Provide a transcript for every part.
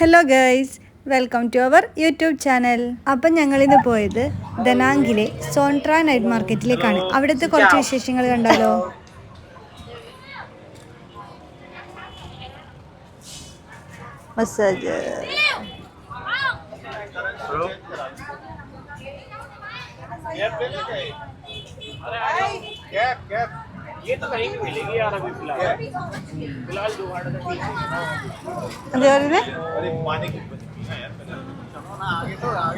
Hello guys, welcome to our YouTube channel. അപ്പം ഞങ്ങളിന്ന് പോയത് ദനാംഗിലെ സോൺട്ര നൈറ്റ് മാർക്കറ്റിലേക്കാണ്. അവിടുത്തെ കുറച്ച് വിശേഷങ്ങൾ കണ്ടാലോ. മസാജ് ये तो कहीं भी मिलेगी यार अभी फिलहाल जुगाड़ तो ठीक है। अरे पानी की बोतल ना यार,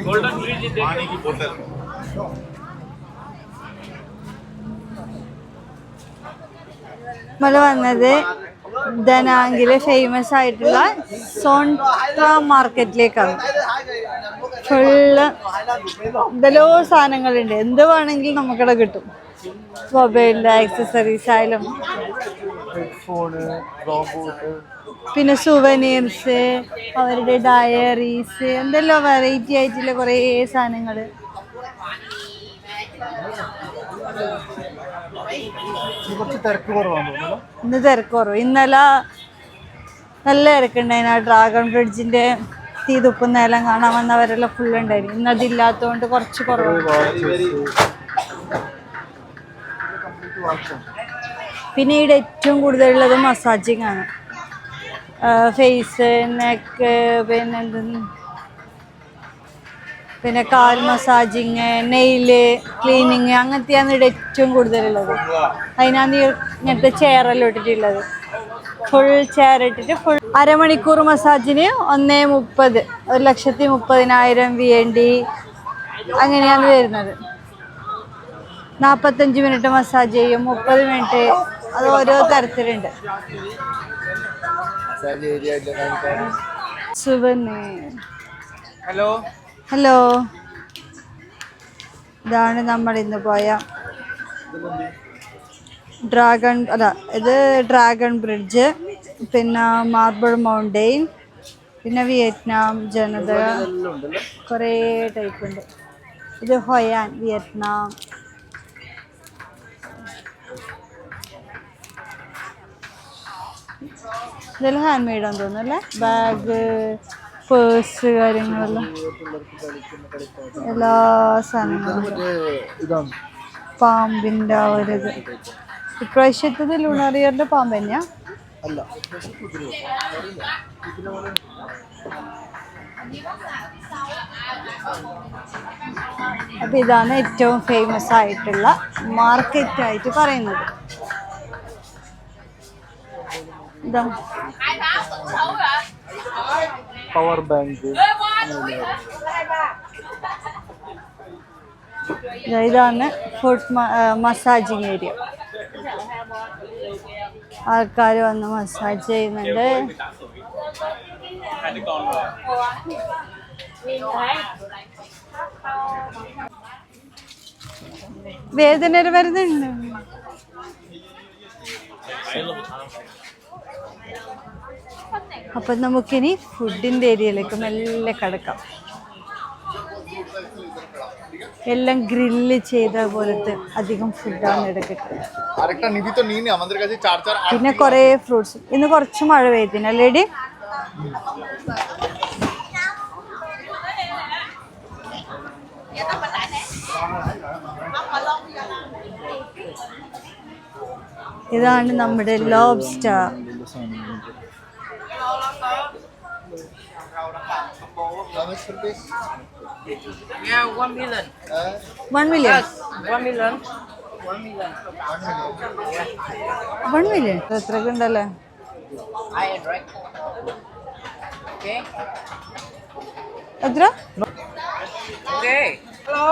गोल्डन फ्रिज पानी की बोतल നമ്മൾ വന്നത് ദനാംഗിലെ ഫേമസ് ആയിട്ടുള്ള സോൺട്ര മാർക്കറ്റിലേക്കാണ്. ഫുള്ള് എന്തെല്ലോ സാധനങ്ങളുണ്ട്, എന്ത് വേണമെങ്കിലും നമുക്കിവിടെ കിട്ടും. മൊബൈലിൻ്റെ ആക്സസറീസ് ആയാലും പിന്നെ സുവനീർസ്, അവരുടെ ഡയറീസ്, എന്തെല്ലോ വെറൈറ്റി ആയിട്ടുള്ള കുറേ സാധനങ്ങൾ. ഇന്ന് തിരക്ക് കുറവ്. ഇന്നലെ നല്ല തിരക്കുണ്ടായിരുന്നു. ആ ഡ്രാഗൺ ബ്രിഡ്ജിന്റെ തീ തുപ്പുന്നെല്ലാം കാണാൻ വന്നവരെല്ലാം ഫുൾ ഉണ്ടായിരുന്നു. ഇന്നതില്ലാത്തതുകൊണ്ട് കുറച്ച് കുറവ്. പിന്നെ ഇവിടെ ഏറ്റവും കൂടുതലുള്ളത് മസാജിങ് ആണ്. ഫേസ്, നെക്ക്, പിന്നെ കാൽ മസാജിങ്, നെയില് ക്ലീനിങ്, അങ്ങനത്തെയാണ് ഇവിടെ ഏറ്റവും കൂടുതലുള്ളത്. അതിനാണ് ഇങ്ങനത്തെ ചെയറെല്ലാം ഇട്ടിട്ടുള്ളത്. ഫുൾ ചെയർ ഇട്ടിട്ട് ഫുൾ അരമണിക്കൂർ മസാജിന് 1.30, 1,30,000 VND അങ്ങനെയാണ് വരുന്നത്. 45 മിനിറ്റ് മസാജ് ചെയ്യും, 30 മിനിറ്റ്, അത് ഓരോ തരത്തിലുണ്ട്. हेलो ഹലോ, ഇതാണ് നമ്മൾ ഇന്ന് പോയ ഇത് ഡ്രാഗൺ ബ്രിഡ്ജ്, പിന്നെ മാർബിൾ മൗണ്ടെയിൻ, പിന്നെ വിയറ്റ്നാം ജനത, കുറേ ടൈപ്പ് ഉണ്ട്. ഇത് ഹൊയാൻ വിയറ്റ്നാം. ഇതെല്ലാം ഹാൻഡ് മെയ്ഡാന്ന് തോന്നുന്നു അല്ലേ. ബാഗ്, പേഴ്സ്, കാര്യങ്ങളെല്ലാം എല്ലാ സാധനങ്ങളും. പാമ്പിൻ്റെ ആ ഒരു ഇത്. ഇപ്രാവശ്യത്തത് ലൂണാറിയറിന്റെ പാമ്പ് തന്നെയാ. അപ്പൊ ഇതാണ് ഏറ്റവും ഫേമസ് ആയിട്ടുള്ള മാർക്കറ്റ് ആയിട്ട് പറയുന്നത്. ഇതാ പവർ ബാങ്ക്. ഇതാണ് ഫുഡ് മസാജിങ് ഏരിയ. ആൾക്കാർ വന്ന് മസാജ് ചെയ്യുന്നുണ്ട്. വേദന വരുന്നുണ്ട്. അപ്പം നമുക്കിനി ഫുഡിൻ്റെ ഏരിയയിലേക്ക് മെല്ലെ കിടക്കാം. എല്ലാം ഗ്രില്ല് ചെയ്ത പോലത്തെ അധികം ഫുഡാണ് എടുക്കട്ടെ. പിന്നെ കുറേ ഫ്രൂട്ട്സ്. ഇന്ന് കുറച്ച് മഴ പെയ്തിനല്ലേടി. ഇതാണ് നമ്മുടെ lobster. Yeah, 1 million. 1 million. 1 million. 1 million എത്രയൊക്കെ ഉണ്ടല്ലേ. Okay. എത്ര? Okay. Hello.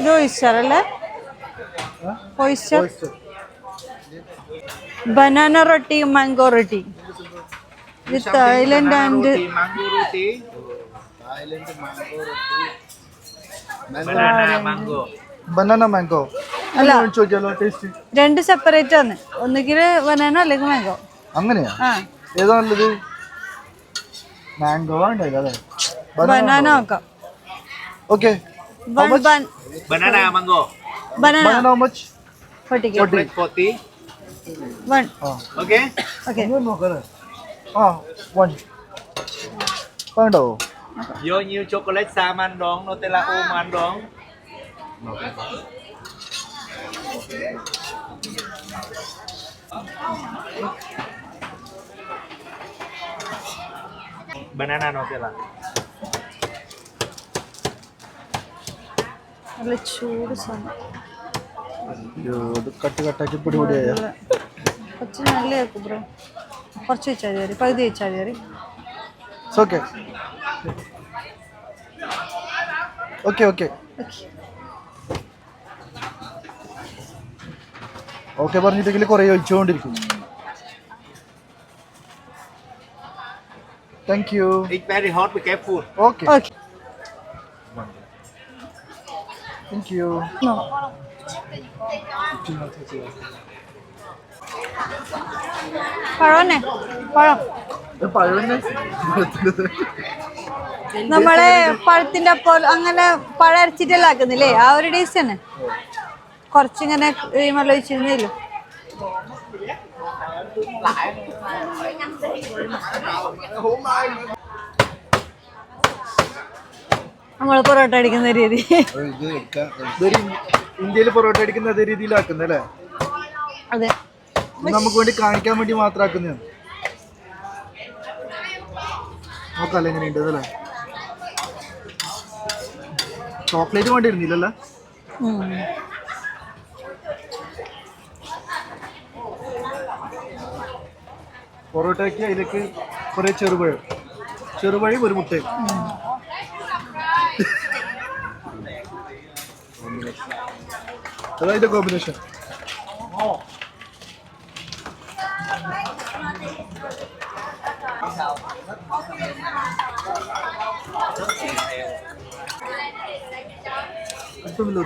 ഇത് oyster അല്ലേ? oyster. ബനാന റൊട്ടി, മാംഗോ റൊട്ടി. ഇത് Thailand and Mango roti. Banana mango. Banana mango അല്ല, ചോദിക്കാലോ. ടേസ്റ്റ് രണ്ട് സെപ്പറേറ്റ് ആണ്. ഒന്നുകിൽ ബനാന അല്ലെങ്കിൽ മാംഗോ. അങ്ങനെയാ? ആ, ഏതാ നല്ലത്? മാംഗോ ഉണ്ടല്ലോ അല്ലേ. ബനാന നോക്കാം. Okay. Banana mango. Banana how much? 40. 40. 1. Okay? Okay. നോക്കാതെ ആ 1 വേണ്ടോ Vô nhiều chocolate salmon đón, Nutella almond đón. Banana Nutella. നല്ല ചൂട് സാധനം. അയ്യോ ഇത് കട്ടാക്കി പൊടി പൊടിയായ കുറച്ച് നല്ലതായിരിക്കും ബ്രോ. കുറച്ച് വെച്ചാൽ മതി, പകുതി വെച്ചാൽ മതി. ഓക്കെ ഓക്കെ ഓക്കെ ഓക്കെ പറഞ്ഞിട്ടെങ്കിൽ കുറേ ഒഴിച്ചുകൊണ്ടിരിക്കും. Thank you. It's very hot, be careful. Okay okay. Thank you. പഴം പഴം പഴന്നെ നമ്മളെ പഴത്തിന്റെ അപ്പോൾ അങ്ങനെ പഴം അരച്ചിട്ടല്ല ആക്കുന്നില്ലേ, ആ ഒരു ടേസ്റ്റ് തന്നെ. കുറച്ചിങ്ങനെ ക്രീമെല്ലാം ഒഴിച്ചിരുന്നില്ലോ. നമ്മള് പൊറോട്ട അടിക്കുന്ന രീതി. ഇന്ത്യയിൽ പൊറോട്ട അടിക്കുന്ന അതേ രീതിയിലാക്കുന്നല്ലേ? അതെ, നമുക്ക് വേണ്ടി കാണിക്കാൻ വേണ്ടി മാത്രം ആക്കുന്നതാണ്. നോക്കാല്ലേ എങ്ങനെയുണ്ട് അല്ലേ? ചോക്ലേറ്റ് വേണ്ടിയിരുന്നില്ലല്ലോ. പൊറോട്ടയ്ക്ക് അതിലേക്ക് കുറെ ചെറുപഴം ഒരു മുട്ടയും. അതായത് കോമ്പിനേഷൻ.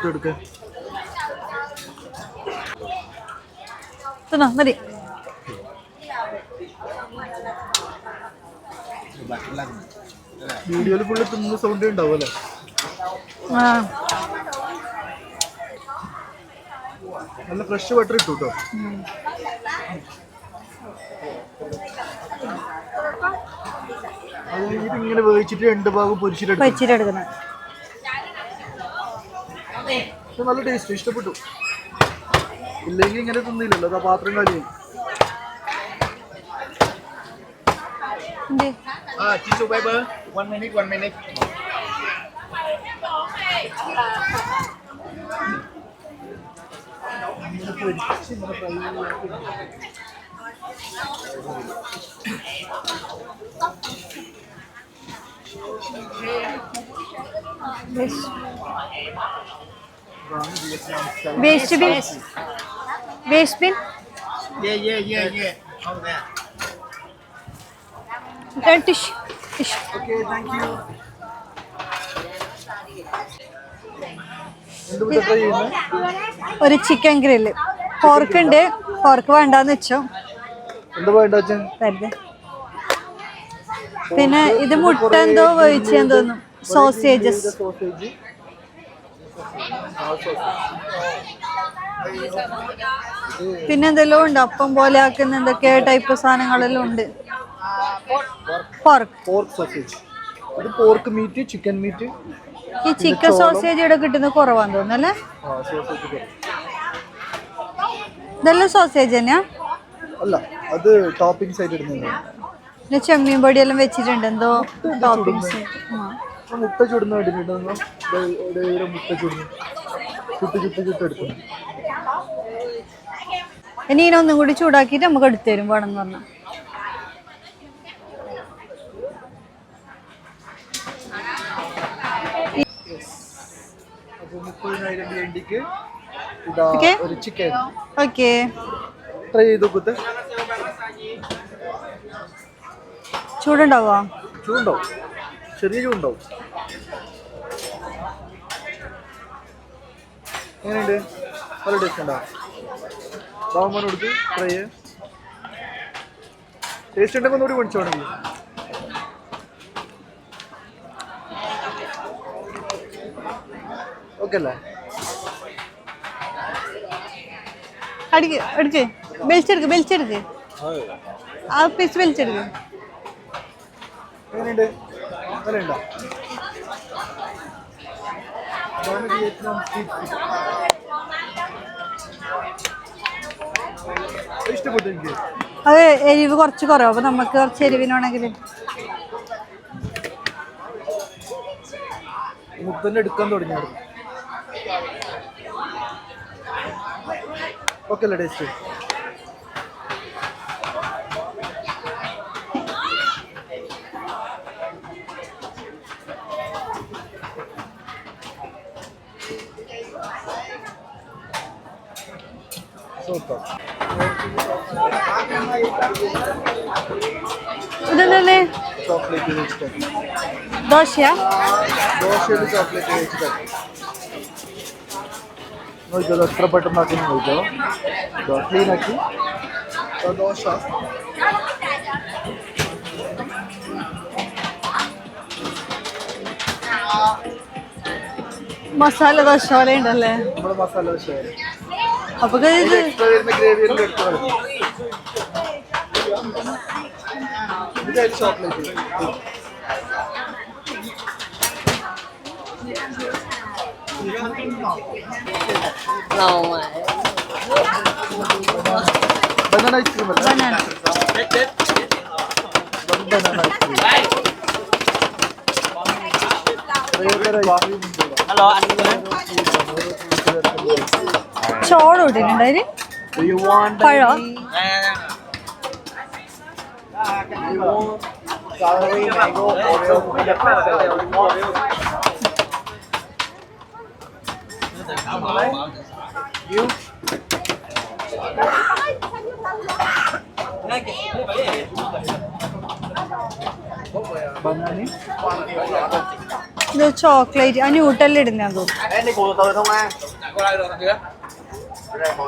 എടുക്ക മതി. വീഡിയോയിൽ ഫുള്ള് തിന്നുന്ന സൗണ്ട് ഉണ്ടാവും അല്ലേ? നല്ല ഫ്രഷ് ബട്ടർ ഇട്ടു കേട്ടോ. അത് ഇതിങ്ങനെ വേവിച്ചിട്ട് 2 ഭാഗം പൊരിച്ചിട്ടെടുക്കണം. നല്ല ടേസ്റ്റ്, ഇഷ്ടപ്പെട്ടു. ഇല്ലെങ്കിൽ ഇങ്ങനെ തിന്നില്ലല്ലോ, അതാ പാത്രം കാലിയായി. Tissue paper. 1 minute, 1 minute. Waste bin. Waste bin. Yeah. Over there. And dish. Okay, thank U. ഒരു ചിക്കൻ ഗ്രില്ല്. പോർക്ക് ഉണ്ട്, പോർക്ക് വേണ്ടാന്ന് വെച്ചോ. എന്താ വേണ്ട അച്ഛൻ? പിന്നെ ഇത് മുട്ട എന്തോ വേവിച്ചെന്ന് തോന്നുന്നു. സോസേജസ്. പിന്നെ എന്തെല്ലാം ഉണ്ട്, അപ്പം പോലെ ആക്കുന്ന എന്തൊക്കെ ടൈപ്പ് സാധനങ്ങളെല്ലാം ഉണ്ട്. Pork sausage. ഇത് പോർക്ക് മീറ്റ്, ചിക്കൻ മീറ്റ്. ഈ ചിക്കൻ സോസേജ് ഇവിടെ കിട്ടുന്നത് കുറവാന്ന് തോന്നുന്നല്ലേ? ഇതെല്ലാം സോസേജ് തന്നെയാ? അല്ല, അത് ടോപ്പിംഗ്സ് ആയിട്ട് ഇടുന്നത്. പിന്നെ ചെമ്മീൻ പൊടിയെല്ലാം വെച്ചിട്ടുണ്ട് എന്തോ ടോപ്പിംഗ്സ്. മുട്ട ചുടുന്ന വേണ്ടിട്ടുണ്ടോ? മുട്ട ചുടുന്നു ചുട്ടെടുക്കുന്നു. ഇനി ഇതിനൊന്നും കൂടി ചൂടാക്കിയിട്ട് നമുക്ക് എടുത്തു തരും വേണമെന്ന് പറഞ്ഞാൽ. ഒരു ചിക്കൻ. ഓക്കെ, ട്രൈ ചെയ്ത് നോക്കത്തെ. ചൂടുണ്ടാവോ? ചൂടുണ്ടാവും, ചെറിയ ചൂടുണ്ടാവും. എങ്ങനെയുണ്ട്? നല്ല ടേസ്റ്റ് ഉണ്ടോ? ബാബുമാൻ കൊടുത്ത് ട്രൈ ചെയ്യ. ടേസ്റ്റ് ഉണ്ടെങ്കിൽ ഒന്നുകൂടി മേടിച്ചോണെങ്കിൽ. ഓക്കെ അല്ലേ? അടിക്ക് ബെൽച്ചെടുക്ക് ആ പീസ് ബെൽച്ചെടുക്ക്. എങ്ങനെയുണ്ട്? വിലയുണ്ടോ? ഇതാണ് വിയറ്റ്നാം സ്ട്രീറ്റ് ഫുഡ്. ഇഷ്ടപ്പെട്ടു എനിക്ക്. അത് എരിവ് കുറച്ച് കുറവ്, അപ്പൊ നമുക്ക് കുറച്ച് എരിവിനാണെങ്കിൽ മുത്തന്നെ എടുക്കാൻ തുടങ്ങിയായിരുന്നു. ഓക്കെ അല്ലേ ടേസ്റ്റ്? സൂപ്പർ. ഇതല്ലേ ചോക്ലേറ്റ് വെച്ചിട്ട് ദോശയാ? ദോശയിൽ ചോക്ലേറ്റ് വെച്ചിട്ട് നോക്കിയത് എത്ര പെട്ടെന്നാക്കി നോക്കിയോ. ക്ലീനാക്കി ദോശ. മസാല ദോശ പോലെ ഉണ്ടല്ലേ നമ്മുടെ മസാല ദോശ. അപ്പൊ ഇത് എക്സ്ട്രാ വരുന്ന ഗ്രേവി എല്ലാം എടുത്തു കളഞ്ഞു. ഇതായാലും ചോക്ലേറ്റ്. ബനാന ഐസ്ക്രീം അല്ലേ? Banana. Banana ice cream. Hello, anh ചോട് ഇട്ടിട്ടുണ്ട് അതിന്. പഴോ? ബനാന ഇത് ചോക്ലേറ്റ് ആ ന്യൂട്ടലിൽ ഇടുന്ന തോന്നുന്നു. Em đi cùng từ không An? Qua đây rồi thằng kia.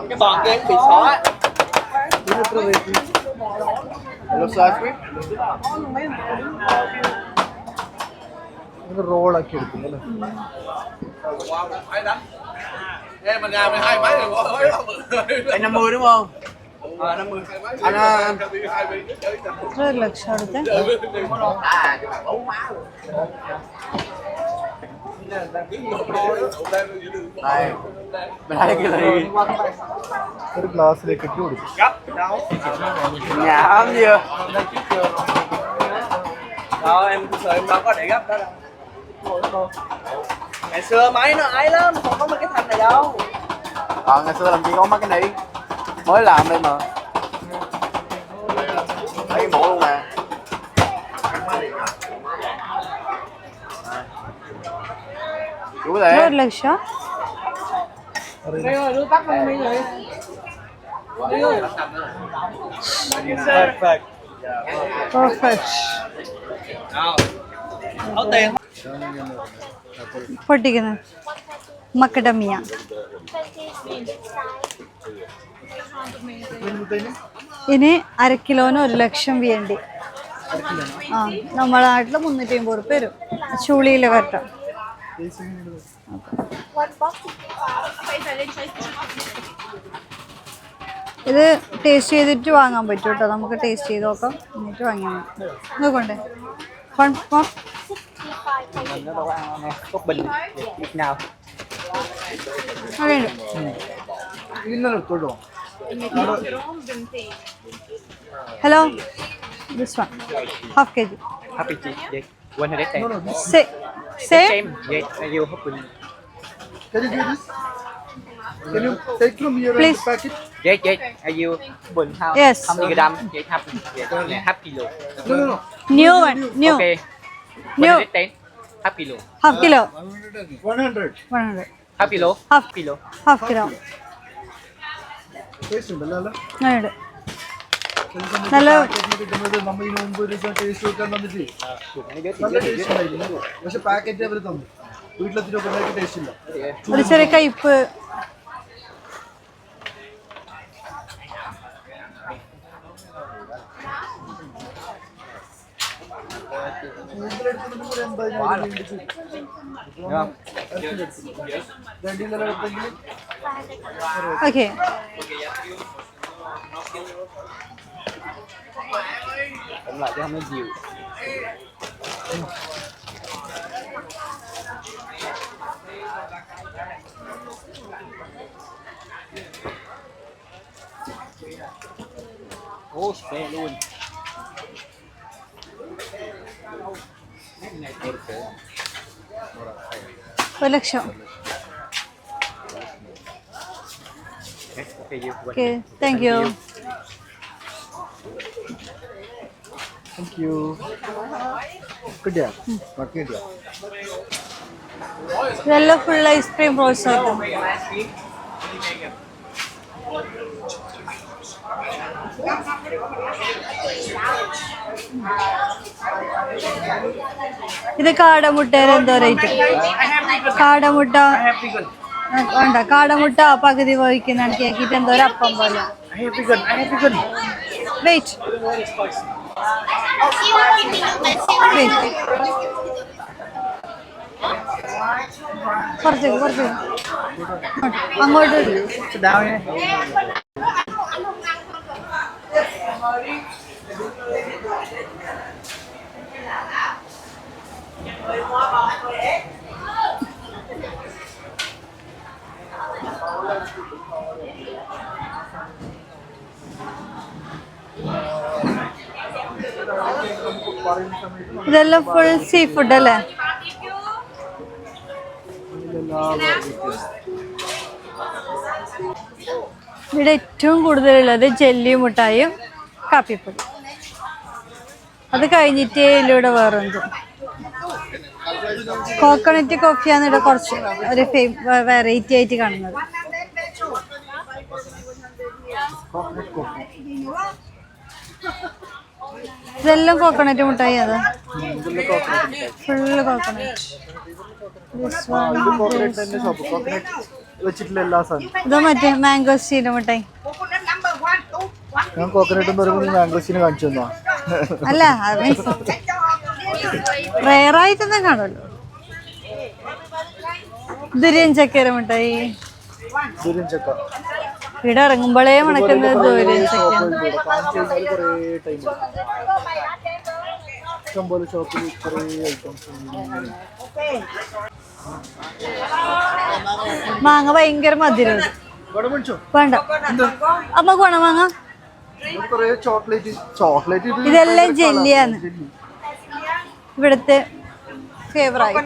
Cái bọt kia bị xó á. ഇതിന് എത്ര റേറ്റ്? ഇത് റോളാക്കി എടുക്കും അല്ലേ? Em mà nhà mày hai mấy rồi bỏ tới đâu. Anh 50 đúng không? 50. Anh എത്ര 1 ലക്ഷം അടുത്ത്? ഒരു ഗ്ലാസ്സിലേക്ക് ഇട്ട് കൊടുക്കും. nhà không nhiều. Đâu em sợ em đâu có để gấp đó đâu. Ngày xưa máy nó ấy lắm, không có mấy cái thanh này đâu. Ngày xưa làm gì có mấy cái này. Mới làm đây mà. Mấy cái mũ luôn nè. Chú ഇത് để. 1 ലക്ഷം. Perfect. പൊട്ടിക്കുന്നത് മക്കഡമിയ. ഇനി 1/2 കിലോന് 1 ലക്ഷം വേണ്ടി. ആ നമ്മളെ നാട്ടില് 350 റുപ്യ വരും. ചുളിയില് വരട്ടെ. ഇത് ടേസ്റ്റ് ചെയ്തിട്ട് വാങ്ങാൻ പറ്റും കേട്ടോ. നമുക്ക് ടേസ്റ്റ് ചെയ്ത് നോക്കാം, എന്നിട്ട് വാങ്ങിയാൽ മതി. നോക്കണ്ടേ? കൺഫേം. അതെയുണ്ട്. ഇന്നലെ എടുത്തോട്ടോ. Hello, this one half kg. Happy cheese, yes. 100 No, no, this. Same. Same, yes. You hope in. Can you do this? Can you take from here Please. and pack it? Yes, yes. You bun how? Yes. How many gram? Yes, half. Yes, half kilo. No, no, no. New one, new. Okay. New. 110. Half kilo. Half kilo. 100. 100. Half kilo. Half. Kilo. Half kilo. Taste ഉണ്ടല്ലോ അല്ലേ? അതുണ്ട്. ചില സമയത്ത് നല്ല പാക്കറ്റിന് കിട്ടുന്നത് നമ്മൾ ഇതിന് മുമ്പ് ഒരു ദിവസം ടേസ്റ്റ് നോക്കാൻ തന്നിട്ട് നല്ല ടേസ്റ്റ് ഉണ്ടായിരുന്നു. പക്ഷെ പാക്കറ്റ് അവർ തന്നു. വീട്ടിലെത്തിയിട്ട് ഉണ്ടാക്കി ടേസ്റ്റ് ഇല്ല. ഒരു ചെറിയ കയ്പ്പ്. വീട്ടിലെടുത്തിട്ട് കൂടെ എന്തായാലും രണ്ടിലെടുത്തെങ്കിൽ okay. Lại cho nó dịu. Ô, xe luôn. ഒരു lakh. Okay, thank you. Thank you. കിട്ടിയാ ബാക്കി കിട്ടിയാ ഇതെല്ലാം ഫുൾ ഐസ്ക്രീം പ്രോത്സാഹനം. ഇത് കാടമുട്ടയിൽ എന്തോ റേറ്റ്? കാടമുട്ട വേണ്ട, കാടമുട്ട പകുതി വഹിക്കുന്നാണ് കേക്കിട്ട് എന്തോ ഒരു അപ്പം പോലെ. വെയിറ്റ് കുറച്ച് അങ്ങോട്ട് ഇതെല്ലാം ഫുൾ സീ ഫുഡ് അല്ലേ? ഇവിടെ ഏറ്റവും കൂടുതലുള്ളത് ജെല്ലി മുട്ടായും കാപ്പിപ്പൊടി. അത് കഴിഞ്ഞിട്ടേ ഇതിലൂടെ വേറെ എന്ത് കോക്കനട്ട് കോഫിയാണ് ഇവിടെ കുറച്ച് ഒരു വെറൈറ്റി ആയിട്ട് കാണുന്നത്. ഇതെല്ലാം കോക്കനട്ട് മുട്ടായി. അതാ ഫുള്ള് കോക്കനട്ട്. വെച്ചിട്ടില്ല എല്ലാ സാധനം. ഇത് മറ്റേ മാംഗോസ്റ്റീൻ്റെ മുട്ടായി. ഞാൻ കോക്കനട്ട് എന്ന് പറയുമ്പോൾ മാംഗോസ്റ്റീനെ കാണിച്ചു തന്നോ? അല്ല, റയറായിട്ടൊന്നും കാണുമല്ലോ. ദുര്യൻ ചക്കര മുട്ടായി. ഇവിടെ ഇറങ്ങുമ്പോഴേ മണക്കുന്നത് ദുര്യൻ ചക്ക. മാങ്ങ ഭയങ്കര മധുരം. വേണ്ട, അമ്മക്ക് വേണം മാങ്ങ. ഇതെല്ലാം ജെല്ലിയാണ് ഇവിടുത്തെ ഫേവറേറ്റ്.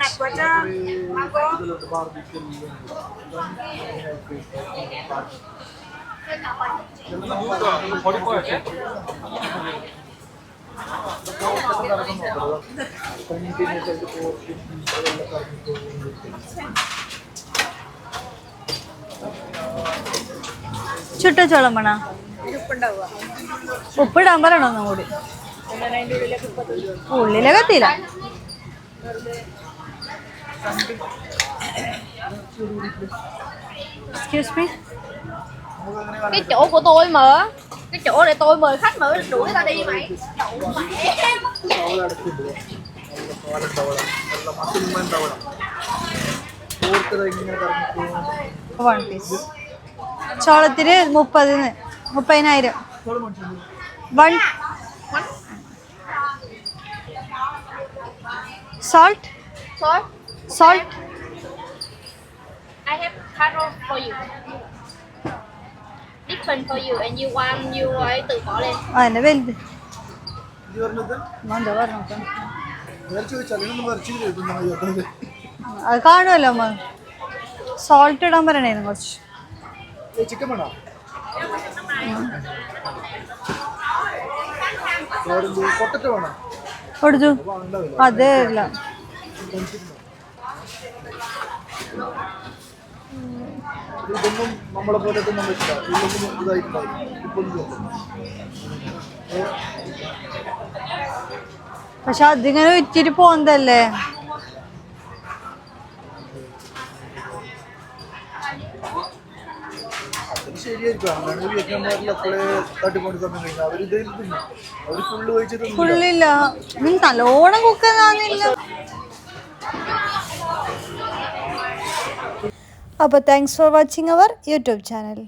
ചുട്ട ചോളം വേണ? ഉപ്പിടാൻ പറയണോ ഒന്നും കൂടി? ഉള്ളിലെ കത്തിയില്ല. Excuse me. Cái chỗ của tôi mà, cái chỗ để tôi mời khách mà đuổi người ta đi mày. One piece. ചോളത്തിന് 30,000. One salt. Sorry, Salt. I have carrot for you. Different for you and you want you ấy tự bỏ lên. അതിന്റെ വലുത് എന്താ പറഞ്ഞു? അത് കാണുമല്ലോ അമ്മ. Salt ഇടാൻ പറയണേന്ന് കുറച്ച്. Chicken വേണോ? പൊട്ടറ്റോ വേണോ? കൊടുത്തു. അതേ ഇല്ല. ഇതൊന്നും നമ്മളെ പോലെ ഇതായിട്ടുണ്ടാവും. പക്ഷെ അതിങ്ങനെ വിറ്റിട്ട് പോന്നതല്ലേ. ശരിയായിരിക്കും. അങ്ങനെ വിയറ്റ്നാംകാരിൽ അപ്പോഴേ തട്ടിക്കൊണ്ട് സമയം കഴിഞ്ഞാൽ അവരിതേ തിന്നു. അവർ ഫുള്ള് കഴിച്ചിട്ട് ഫുള്ളില്ല. നല്ലോണം കുക്കാന്നില്ല. അപ്പോൾ thanks for watching our YouTube channel.